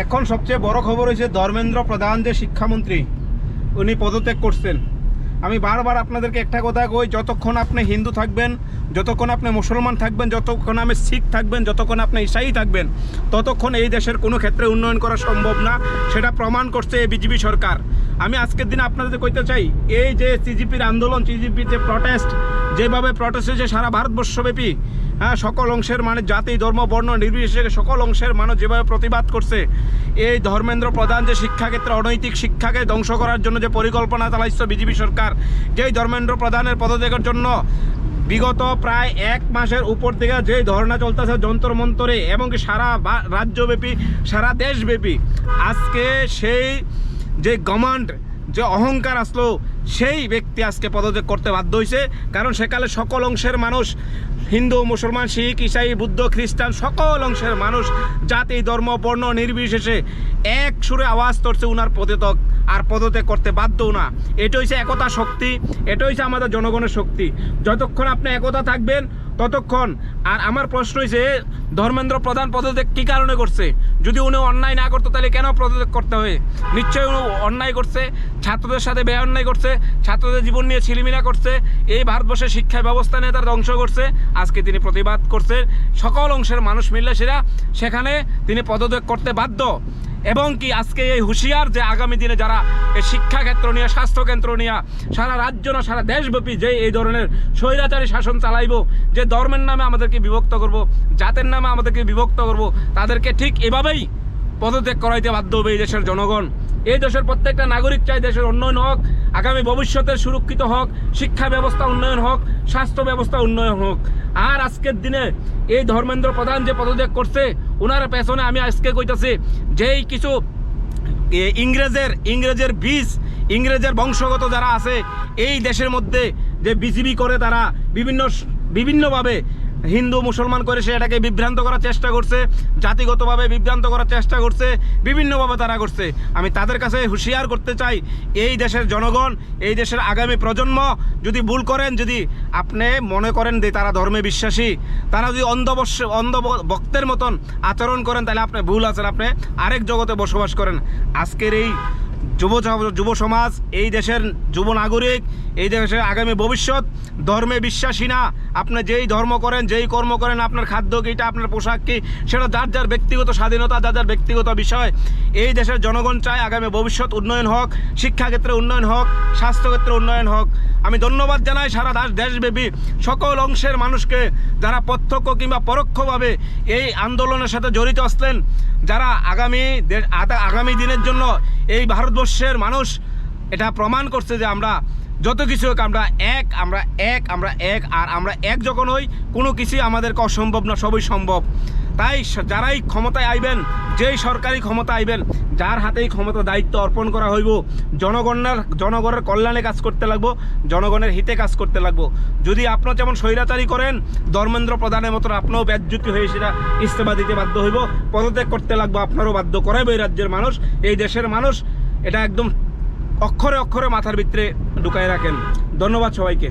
এখন সবচেয়ে বড় খবর হয়েছে ধর্মেন্দ্র প্রধান যে শিক্ষামন্ত্রী উনি পদত্যাগ করছেন। আমি বারবার আপনাদেরকে একটা কথা কই, যতক্ষণ আপনি হিন্দু থাকবেন, যতক্ষণ আপনি মুসলমান থাকবেন, যতক্ষণ আপনি শিখ থাকবেন, যতক্ষণ আপনি ঈসাই থাকবেন, ততক্ষণ এই দেশের কোনো ক্ষেত্রে উন্নয়ন করা সম্ভব না। সেটা প্রমাণ করছে এই বিজেপি সরকার। আমি আজকের দিনে আপনাদের কইতে চাই, এই যে সিজিপির আন্দোলন, সিজিপির যে প্রটেস্ট, যেভাবে প্রটেস্ট হয়েছে সারা ভারতবর্ষব্যাপী, সকল অংশের মানে জাতি ধর্ম বর্ণ নির্বিশেষে সকল অংশের মানুষ যেভাবে প্রতিবাদ করছে, এই ধর্মেন্দ্র প্রধান যে শিক্ষাক্ষেত্রে অনৈতিক শিক্ষাকে ধ্বংস করার জন্য যে পরিকল্পনা চালাইছে বিজেপি সরকার, যেই ধর্মেন্দ্র প্রধানের পদত্যাগের জন্য বিগত প্রায় 1 মাসের উপর থেকে যে ধর্ণা চলতেছে যন্তর মন্তরে এবং সারা রাজ্যব্যাপী সারা দেশব্যাপী, আজকে সেই যে গমান্ড যে অহংকার আসলো সেই ব্যক্তি আজকে পদত্যাগ করতে বাধ্য হয়েছে। কারণ সেকালে সকল অংশের মানুষ, হিন্দু মুসলমান শিখ ঈসাই বুদ্ধ খ্রিস্টান সকল অংশের মানুষ জাতি ধর্ম বর্ণ নির্বিশেষে এক সুরে আওয়াজ করছে উনার পদত্যাগ আর পদত্যাগ করতে বাধ্য না। এটা হচ্ছে একতা শক্তি, এটা হচ্ছে আমাদের জনগণের শক্তি। যতক্ষণ আপনি একতা থাকবেন ততক্ষণ। আর আমার প্রশ্ন হয়েছে, ধর্মেন্দ্র প্রধান পদত্যাগ কী কারণে করছে? যদি উনি অন্যায় না করতো তাহলে কেন পদত্যাগ করতে হয়? নিশ্চয়ই উনি অন্যায় করছে, ছাত্রদের সাথে বেআইনি অন্যায় করছে, ছাত্রদের জীবন নিয়ে ছিলিমিলা করছে, এই ভারতবর্ষের শিক্ষা ব্যবস্থা নিয়ে তার ধ্বংস করছে। আজকে তিনি প্রতিবাদ করছে, সকল অংশের মানুষ মিললে সেখানে তিনি পদত্যাগ করতে বাধ্য। এবং কি আজকে এই হুঁশিয়ার যে আগামী দিনে যারা এই শিক্ষাক্ষেত্র নিয়ে, স্বাস্থ্যকেন্দ্র নিয়ে সারা রাজ্য না সারা দেশব্যাপী যে এই ধরনের স্বৈরাচারী শাসন চালাইব, যে ধর্মের নামে আমাদেরকে বিভক্ত করব, জাতের নামে আমাদেরকে বিভক্ত করব, তাদেরকে ঠিক এভাবেই পদত্যাগ করাইতে বাধ্য হবে এই দেশের জনগণ। এই দেশের প্রত্যেকটা নাগরিক চাই দেশের উন্নয়ন হোক, আগামী ভবিষ্যতের সুরক্ষিত হোক, শিক্ষা ব্যবস্থা উন্নয়ন হোক, স্বাস্থ্য ব্যবস্থা উন্নয়ন হোক। আর আজকের দিনে এই ধর্মেন্দ্র প্রধান যে পদত্যাগ করছে, ওনার পেছনে আমি আজকে কইতাছি যেই কিছু ইংরেজের বীজ, ইংরেজের বংশগত যারা আছে এই দেশের মধ্যে যে বিজিবি করে, তারা বিভিন্নভাবে হিন্দু মুসলমান করে সে এটাকে বিভ্রান্ত করার চেষ্টা করছে, জাতিগতভাবে বিভ্রান্ত করার চেষ্টা করছে, বিভিন্নভাবে তারা করছে। আমি তাদের কাছে হুঁশিয়ার করতে চাই, এই দেশের জনগণ, এই দেশের আগামী প্রজন্ম যদি ভুল করেন, যদি আপনি মনে করেন যে তারা ধর্মে বিশ্বাসী, তারা যদি অন্ধ ভক্তের মতন আচরণ করেন, তাহলে আপনি ভুল আছেন, আপনি আরেক জগতে বসবাস করেন। আজকের এই যুব সমাজ, এই দেশের যুব নাগরিক, এই দেশের আগামী ভবিষ্যৎ ধর্মে বিশ্বাসী না। আপনি যেই ধর্ম করেন, যেই কর্ম করেন, আপনার খাদ্য কীটা, আপনার পোশাক কী, সেটা যার যার ব্যক্তিগত স্বাধীনতা, যার যার ব্যক্তিগত বিষয়। এই দেশের জনগণ চায় আগামী ভবিষ্যৎ উন্নয়ন হোক, শিক্ষাক্ষেত্রে উন্নয়ন হোক, স্বাস্থ্যক্ষেত্রে উন্নয়ন হোক। আমি ধন্যবাদ জানাই সারা দেশব্যাপী সকল অংশের মানুষকে, যারা প্রত্যক্ষ কিংবা পরোক্ষভাবে এই আন্দোলনের সাথে জড়িত আসলেন, যারা আগামী দিনের জন্য এই ভারতবর্ষের মানুষ এটা প্রমাণ করছে যে আমরা যত কিছু হোক আমরা এক, আর আমরা এক যখন হই কোনো কিছুই আমাদেরকে অসম্ভব না, সবই সম্ভব। তাই যারাই ক্ষমতায় আইবেন, যেই সরকারি ক্ষমতা আইবেন, যার হাতেই ক্ষমতা দায়িত্ব অর্পণ করা হইব, জনগণের কল্যাণে কাজ করতে লাগবো, জনগণের হিতে কাজ করতে লাগবো। যদি আপনার যেমন স্বৈরাচারী করেন, ধর্মেন্দ্র প্রধানের মতো আপনারও ব্যাজ্যুতি হয়ে সেটা ইস্তফা দিতে বাধ্য হইব, পদত্যাগ করতে লাগবো, আপনারও বাধ্য করাইবে এই রাজ্যের মানুষ, এই দেশের মানুষ। এটা একদম অক্ষরে অক্ষরে মাথার ভিতরে ঢুকায় রাখেন। ধন্যবাদ সবাইকে।